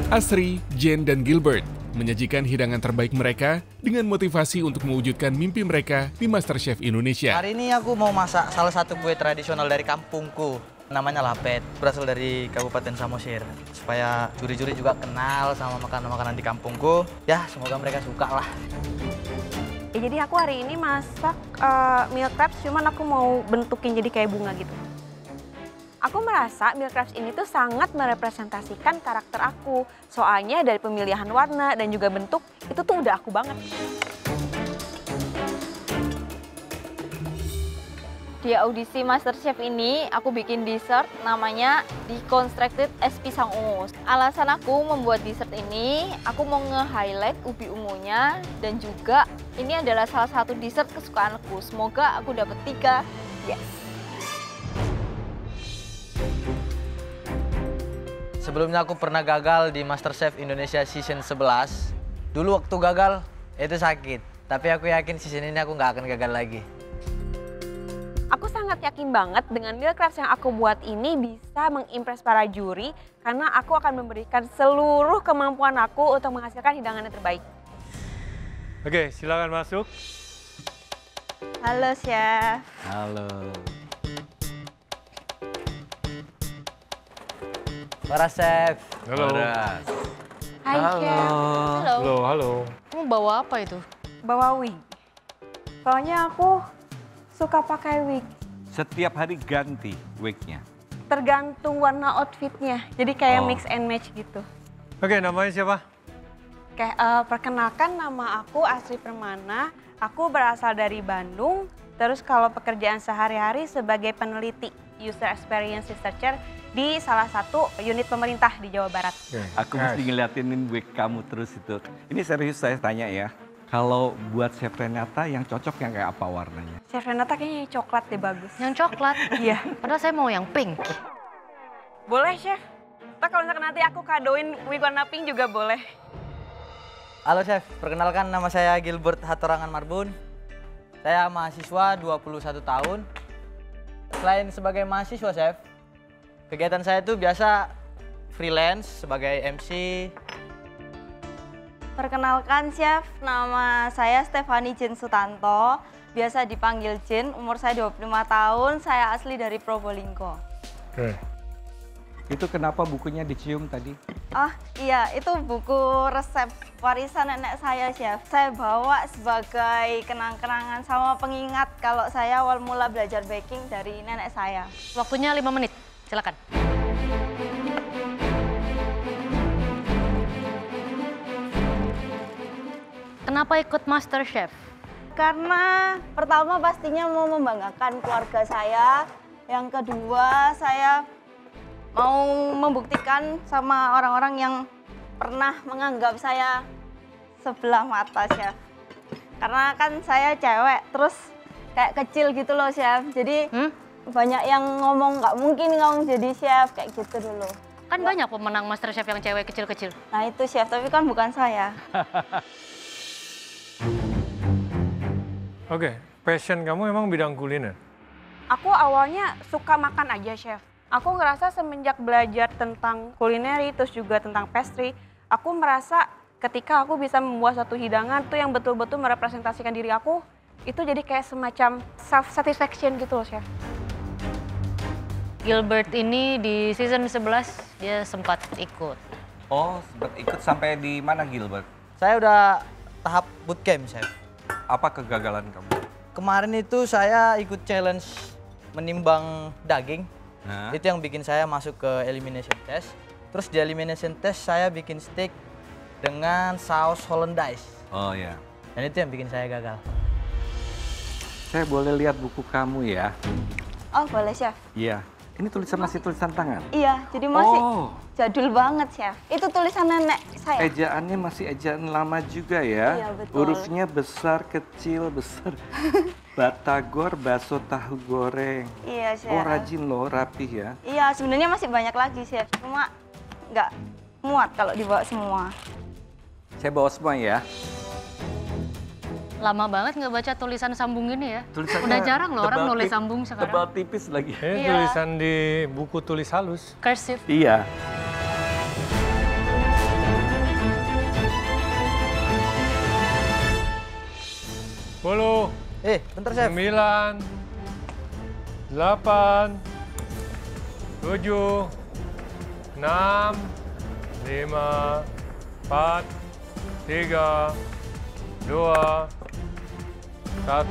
Asri, Jen, dan Gilbert menyajikan hidangan terbaik mereka dengan motivasi untuk mewujudkan mimpi mereka di MasterChef Indonesia. Hari ini aku mau masak salah satu kue tradisional dari kampungku. Namanya lapet, berasal dari Kabupaten Samosir. Supaya juri-juri juga kenal sama makanan-makanan di kampungku. Ya, semoga mereka suka lah. Ya, jadi aku hari ini masak milk crabs, cuman aku mau bentukin jadi kayak bunga gitu. Aku merasa milk crabs ini tuh sangat merepresentasikan karakter aku. Soalnya dari pemilihan warna dan juga bentuk, itu tuh udah aku banget. Di audisi MasterChef ini, aku bikin dessert namanya Deconstructed es pisang ungu. Alasan aku membuat dessert ini, aku mau nge-highlight ubi ungunya dan juga ini adalah salah satu dessert kesukaan aku. Semoga aku dapat 3. Yes. Sebelumnya aku pernah gagal di MasterChef Indonesia Season 11. Dulu waktu gagal, itu sakit. Tapi aku yakin season ini aku nggak akan gagal lagi. Aku sangat yakin banget dengan milk crabs yang aku buat ini bisa mengimpress para juri karena aku akan memberikan seluruh kemampuan aku untuk menghasilkan hidangan yang terbaik. Oke, silakan masuk. Halo, Chef. Halo. Para Chef. Halo. Hai Chef. Halo, halo. Kamu bawa apa itu? Bawa wig. Soalnya aku suka pakai wig. Setiap hari ganti wignya. Tergantung warna outfitnya. Jadi kayak mix and match gitu. Oke, namanya siapa? Oke, perkenalkan nama aku Asri Permana. Aku berasal dari Bandung. Terus kalau pekerjaan sehari-hari sebagai peneliti user experience researcher di salah satu unit pemerintah di Jawa Barat. Aku mesti ngeliatinin wig kamu terus itu. Ini serius saya tanya ya. Kalau buat Chef Renata yang cocok yang kayak apa warnanya? Chef Renata kayaknya yang coklat deh bagus. Yang coklat? Iya. Padahal saya mau yang pink. Boleh Chef. Ntar kalau misalkan nanti aku kadoin wig warna pink juga boleh. Halo Chef, perkenalkan nama saya Gilbert Hatorangan Marbun. Saya mahasiswa 21 tahun. Selain sebagai mahasiswa Chef, kegiatan saya itu biasa freelance sebagai MC. Perkenalkan Chef, nama saya Stefani Jen Sutanto. Biasa dipanggil Jen, umur saya 25 tahun, saya asli dari Probolinggo. Oke. Itu kenapa bukunya dicium tadi? Oh iya, itu buku resep warisan nenek saya Chef. Saya bawa sebagai kenang-kenangan sama pengingat kalau saya awal mula belajar baking dari nenek saya. Waktunya 5 menit, silakan. Kenapa ikut MasterChef? Karena pertama pastinya mau membanggakan keluarga saya. Yang kedua saya mau membuktikan sama orang-orang yang pernah menganggap saya sebelah mata Chef. Karena kan saya cewek terus kayak kecil gitu loh Chef. Jadi banyak yang ngomong nggak mungkin kamu jadi chef kayak gitu dulu. Kan banyak pemenang MasterChef yang cewek kecil-kecil. Nah itu Chef, tapi kan bukan saya. Oke, passion kamu emang bidang kuliner? Aku awalnya suka makan aja Chef. Aku ngerasa semenjak belajar tentang kulineri terus juga tentang pastry, aku merasa ketika aku bisa membuat satu hidangan tuh yang betul-betul merepresentasikan diri aku, itu jadi kayak semacam self satisfaction gitu loh Chef. Gilbert ini di season 11 dia sempat ikut. Oh, sempat ikut sampai di mana Gilbert? Saya udah tahap bootcamp Chef. Apa kegagalan kamu? Kemarin itu saya ikut challenge menimbang daging. Nah, Itu yang bikin saya masuk ke elimination test. Terus di elimination test saya bikin steak dengan saus hollandaise. oh ya. Dan itu yang bikin saya gagal. Saya boleh lihat buku kamu ya? Oh boleh Chef. Iya. Ini masih tulisan tangan? Iya, jadi masih Oh, jadul banget Chef. Itu tulisan nenek saya. ejaannya masih ejaan lama juga ya? Iya, betul. Hurufnya besar, kecil, besar. Batagor, bakso tahu goreng. Iya Chef. Oh rajin loh, rapih ya. Iya, sebenarnya masih banyak lagi Chef. Cuma nggak muat kalau dibawa semua. Saya bawa semua ya. Lama banget nggak baca tulisan sambung ini ya. Tulisannya Udah jarang loh orang tebal nulis tip- sambung sekarang. Tebal tipis lagi. Ini Iya. tulisan di buku tulis halus. Cursive. Iya. Bentar chef. 9, 8, 7, 6, 5, 4, 3, 2, 1.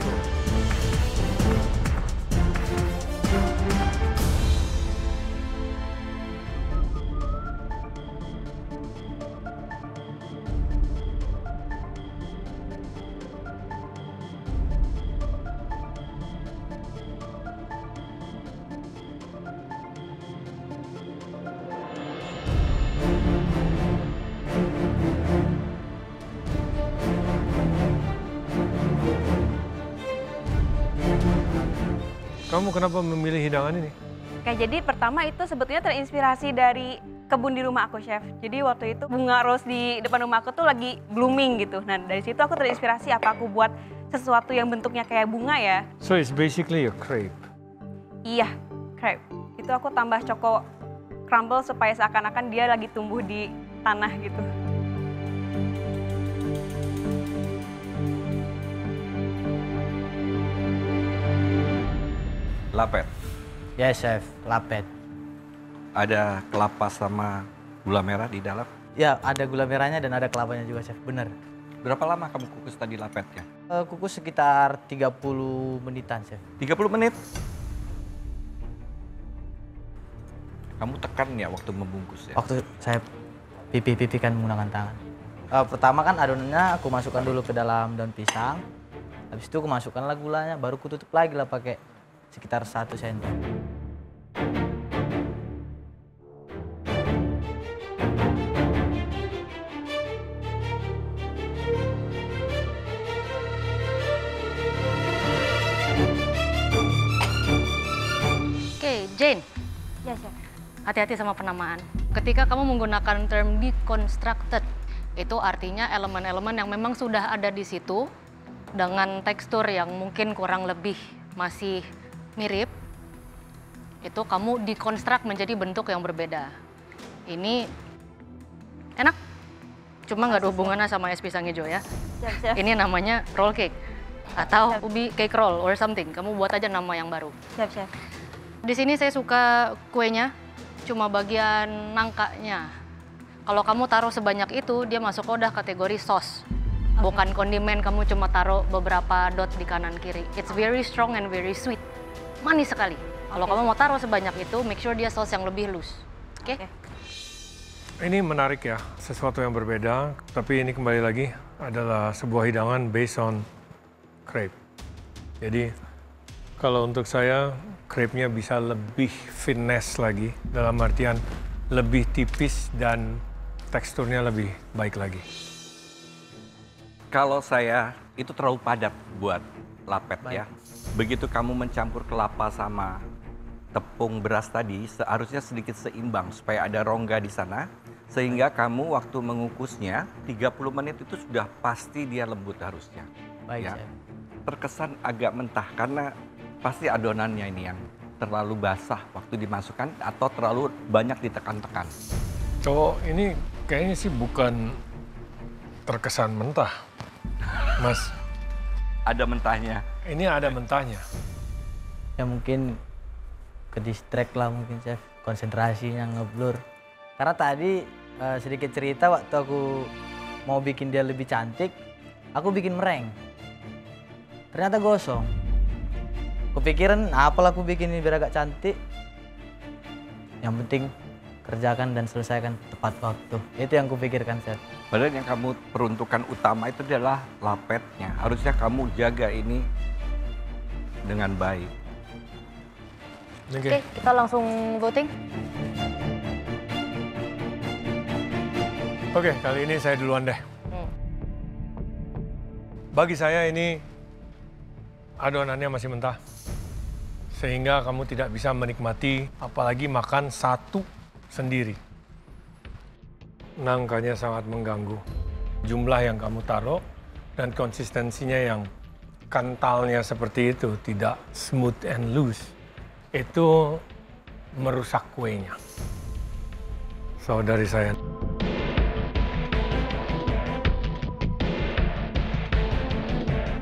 Kamu kenapa memilih hidangan ini? Oke, jadi pertama itu sebetulnya terinspirasi dari kebun di rumah aku, Chef. Jadi waktu itu bunga rose di depan rumah aku tuh lagi blooming gitu. Nah, dari situ aku terinspirasi apa aku buat sesuatu yang bentuknya kayak bunga ya. So it's basically a crepe. Iya, crepe. Itu aku tambah choco crumble supaya seakan-akan dia lagi tumbuh di tanah gitu. Lapet. Yes chef, lapet. Ada kelapa sama gula merah di dalam. Ya, ada gula merahnya dan ada kelapanya juga chef, bener. Berapa lama kamu kukus tadi lapetnya? Kukus sekitar 30 menitan chef. 30 menit. Kamu tekan ya waktu membungkus ya? Waktu saya pipi-pipi kan menggunakan tangan. Pertama kan adonannya aku masukkan dulu ke dalam daun pisang. Habis itu aku masukkanlah gulanya, baru ku tutup lagi lah pakai sekitar 1 sendok. Oke, Jane. Ya, Chef. Hati-hati sama penamaan. Ketika kamu menggunakan term deconstructed, itu artinya elemen-elemen yang memang sudah ada di situ dengan tekstur yang mungkin kurang lebih masih mirip, itu kamu deconstruct menjadi bentuk yang berbeda. Ini enak, cuma nggak ada hubungannya sama es pisang hijau ya. Siap, Chef. Ini namanya roll cake atau ubi cake roll or something. Kamu buat aja nama yang baru. Siap, Chef. Di sini saya suka kuenya, cuma bagian nangkanya. Kalau kamu taruh sebanyak itu, dia masuk udah kategori sauce. Bukan kondimen, kamu cuma taruh beberapa dot di kanan kiri. It's very strong and very sweet. Manis sekali. Kalau kamu mau taruh sebanyak itu, make sure dia sauce yang lebih loose. Oke? Ini menarik ya, sesuatu yang berbeda. Tapi ini kembali lagi adalah sebuah hidangan based on crepe. Jadi kalau untuk saya, crepe-nya bisa lebih finesse lagi. Dalam artian lebih tipis dan teksturnya lebih baik lagi. Kalau saya itu terlalu padat buat lapet ya. Begitu kamu mencampur kelapa sama tepung beras tadi, seharusnya sedikit seimbang supaya ada rongga di sana. Sehingga kamu waktu mengukusnya 30 menit itu sudah pasti dia lembut harusnya. Baik ya. chef. Terkesan agak mentah karena pasti adonannya ini yang terlalu basah waktu dimasukkan atau terlalu banyak ditekan-tekan. Cowok ini kayaknya sih bukan terkesan mentah, Mas. Ada mentahnya. Ini ada mentahnya. Ya mungkin ke distract lah mungkin chef, konsentrasinya ngeblur. Karena tadi sedikit cerita waktu aku mau bikin dia lebih cantik, aku bikin meringue. Ternyata gosong. Kepikiran apalah aku bikin ini biar agak cantik. Yang penting kerjakan dan selesaikan tepat waktu. Itu yang kupikirkan chef. Padahal yang kamu peruntukan utama itu adalah lapetnya. Harusnya kamu jaga ini dengan baik. Oke, kita langsung voting. Oke, kali ini saya duluan deh. Bagi saya ini adonannya masih mentah. Sehingga kamu tidak bisa menikmati, apalagi makan satu sendiri. Nangkanya sangat mengganggu. Jumlah yang kamu taruh dan konsistensinya yang kentalnya seperti itu, tidak smooth and loose, itu merusak kuenya. So, dari saya.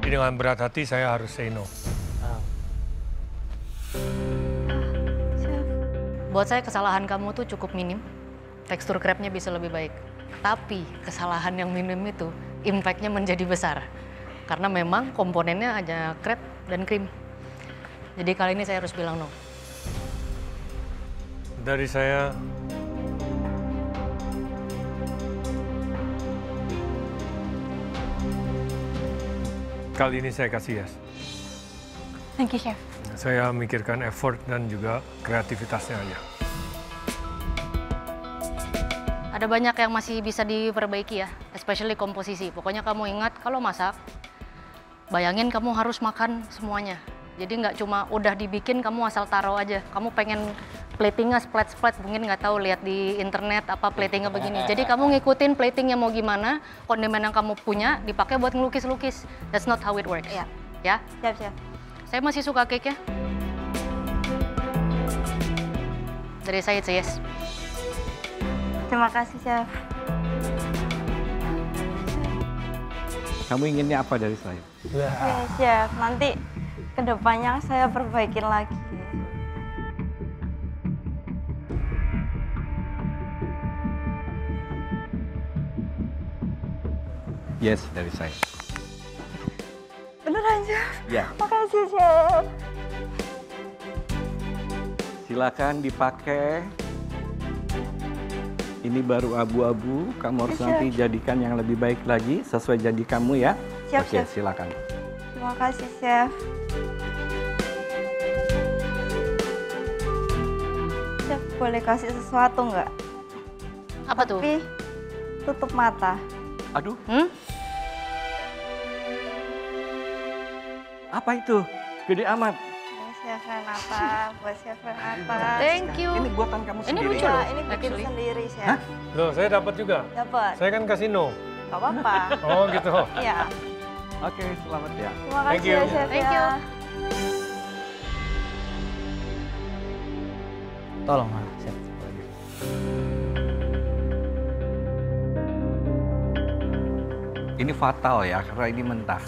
Jadi dengan berat hati saya harus say no. Buat saya kesalahan kamu tuh cukup minim. Tekstur crepe-nya bisa lebih baik. Tapi kesalahan yang minim itu impact-nya menjadi besar. Karena memang komponennya hanya crepe dan krim. Jadi kali ini saya harus bilang no. Dari saya, kali ini saya kasih yes. Thank you, Chef. Saya mikirkan effort dan juga kreativitasnya aja. Ada banyak yang masih bisa diperbaiki ya, especially komposisi. Pokoknya kamu ingat kalau masak, bayangin kamu harus makan semuanya. Jadi nggak cuma udah dibikin kamu asal taruh aja. Kamu pengen platingnya splat-splat, mungkin nggak tahu lihat di internet apa platingnya begini. Jadi kamu ngikutin platingnya mau gimana, kondimen yang kamu punya dipakai buat ngelukis-lukis. That's not how it works. Iya. Ya. Siap, Chef. Saya masih suka cake ya. Dari saya it's a yes. Terima kasih, Chef. Kamu inginnya apa dari saya? Oke, Chef. Nanti kedepannya saya perbaikin lagi. Yes, dari saya. Beneran, Chef? Ya, Makasih, Chef. silakan dipakai. Ini baru abu-abu, kamu harus Siap. nanti jadikan yang lebih baik lagi sesuai janji kamu ya. Siap, Oke, Chef. silakan. Terima kasih, Chef. Chef, boleh kasih sesuatu nggak? Apa tuh? Tapi tutup mata. Aduh, Hmm? apa itu? Gede amat. Ini Chef Renata, buat Chef Renata. Thank you. Ini buatan kamu Ini sendiri. lucu ya? loh. Ini bikin actually. sendiri, Chef. Hah? Loh, saya dapat juga. Dapat. Saya kan kasih no. Gak apa-apa. Oh gitu. Iya. Oke, selamat ya. Terima Thank kasih you. ya, Chef. Thank ya. you. Tolong lah, Chef. Ini fatal ya, karena ini mentah.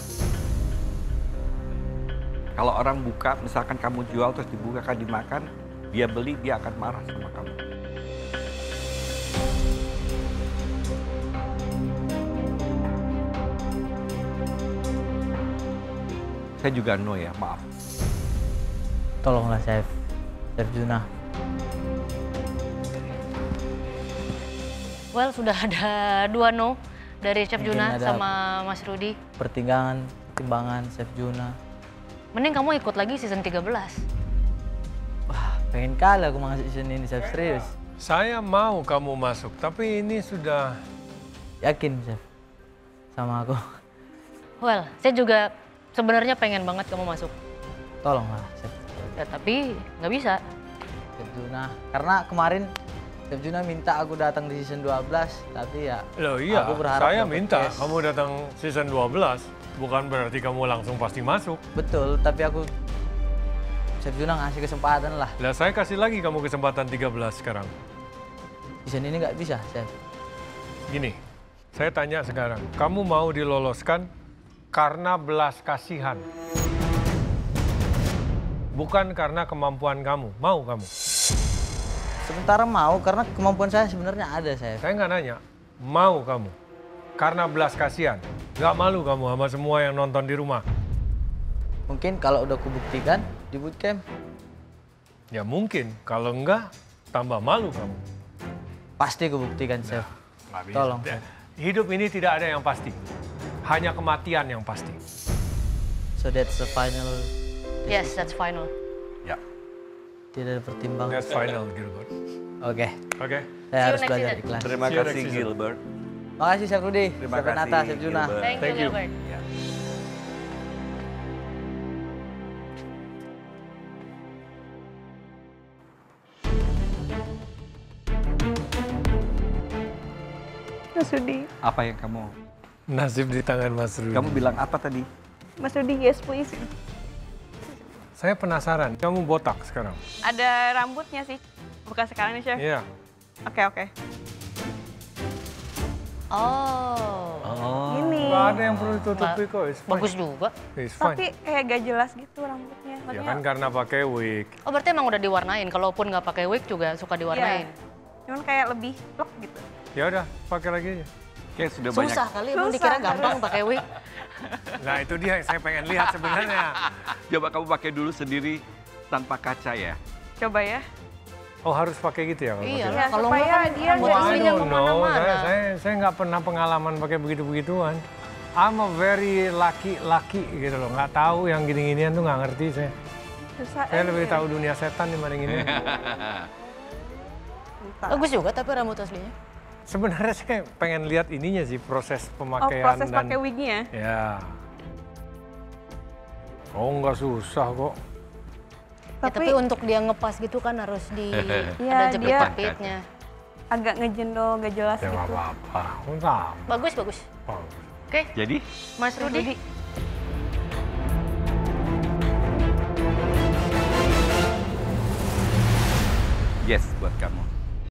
Kalau orang buka, misalkan kamu jual terus dibukakan dimakan, dia beli, dia akan marah sama kamu. Saya juga no ya, maaf. Tolonglah, Chef. Chef Juna. Well, sudah ada 2 no dari Chef Mungkin Juna ada- sama Mas Rudi. Pertimbangan Chef Juna. Mending kamu ikut lagi season 13. Wah, pengen kali aku masuk season ini, Chef. Serius. Saya mau kamu masuk, tapi ini sudah... Yakin, Chef? Sama aku. Well, saya juga sebenarnya pengen banget kamu masuk. Tolonglah, Chef. Ya, tapi nggak bisa. Chef Juna. Karena kemarin Chef Juna minta aku datang di season 12, tapi ya Loh iya, aku berharap saya dapet minta case. kamu datang season 12. Bukan berarti kamu langsung pasti masuk. Betul, tapi aku Chef Juna ngasih kesempatan lah. Lah saya kasih lagi kamu kesempatan 13 sekarang. Season ini nggak bisa, Chef. Gini, saya tanya sekarang, kamu mau diloloskan karena belas kasihan? Bukan karena kemampuan kamu, mau kamu? Sementara mau, karena kemampuan saya sebenarnya ada, Chef. Saya nggak nanya, mau kamu? Karena belas kasihan. Nggak malu kamu sama semua yang nonton di rumah? Mungkin kalau udah kubuktikan di bootcamp, Ya mungkin, kalau enggak, tambah malu kamu. pasti kubuktikan, Chef. Nggak bisa. Tolong, Chef. Hidup ini tidak ada yang pasti. Hanya kematian yang pasti. So that's the final. Yes, that's final. Ya. Tidak ada pertimbangan. That's final, Gilbert. Oke, Oke? saya harus next belajar season. ikhlas. Terima See you kasih next season. Gilbert. Makasih, Chef Rudi. Terima Chef Renata, kasih, Chef Juna. Gilbert. Thank you, Gilbert. Ya. Mas Rudi. Apa yang kamu? Nasib di tangan Mas Rudi. Kamu bilang apa tadi? Mas Rudi, yes please. Saya penasaran, kamu botak sekarang? Ada rambutnya sih. Bukan sekarang nih, Chef. Iya. Oke. Oh. Oh. Ini. Wah, ada yang perlu ditutupi kok. It's fine. Bagus juga. It's fine. Tapi kayak gak jelas gitu rambutnya. Ya Maksudnya, kan karena pakai wig. Oh berarti emang udah diwarnain. Kalaupun nggak pakai wig juga suka diwarnain. cuman kayak lebih plek gitu. Ya udah, pakai lagi aja. Kayak sudah banyak. Susah kali, emang Susah, dikira gampang pakai wig. Nah itu dia yang saya pengen lihat sebenarnya. Coba kamu pakai dulu sendiri tanpa kaca ya. Coba ya. Oh harus pakai gitu ya? Kalau Iya, pakai? Ya, kalau supaya nggak kan dia rambut nggak- aslinya I don't know. kemana-mana. Saya nggak pernah pengalaman pakai begitu-begituan. I'm a very lucky gitu loh. Nggak tahu yang gini-ginian tuh nggak ngerti saya. Susah. Saya lebih tahu dunia setan dibanding ini. Bagus juga tapi rambut aslinya. Sebenarnya saya pengen lihat ininya sih, proses Oh, pemakaian proses dan... pakai wignya. Ya. Oh nggak susah kok. Ya, tapi untuk dia ngepas gitu kan harus di Iya, ada jepit-jepitnya. Agak ngejendol, gak jelas Ya nggak gitu. apa-apa. Enggak. Bagus, bagus. Oke, Jadi Mas Rudi. yes buat kamu.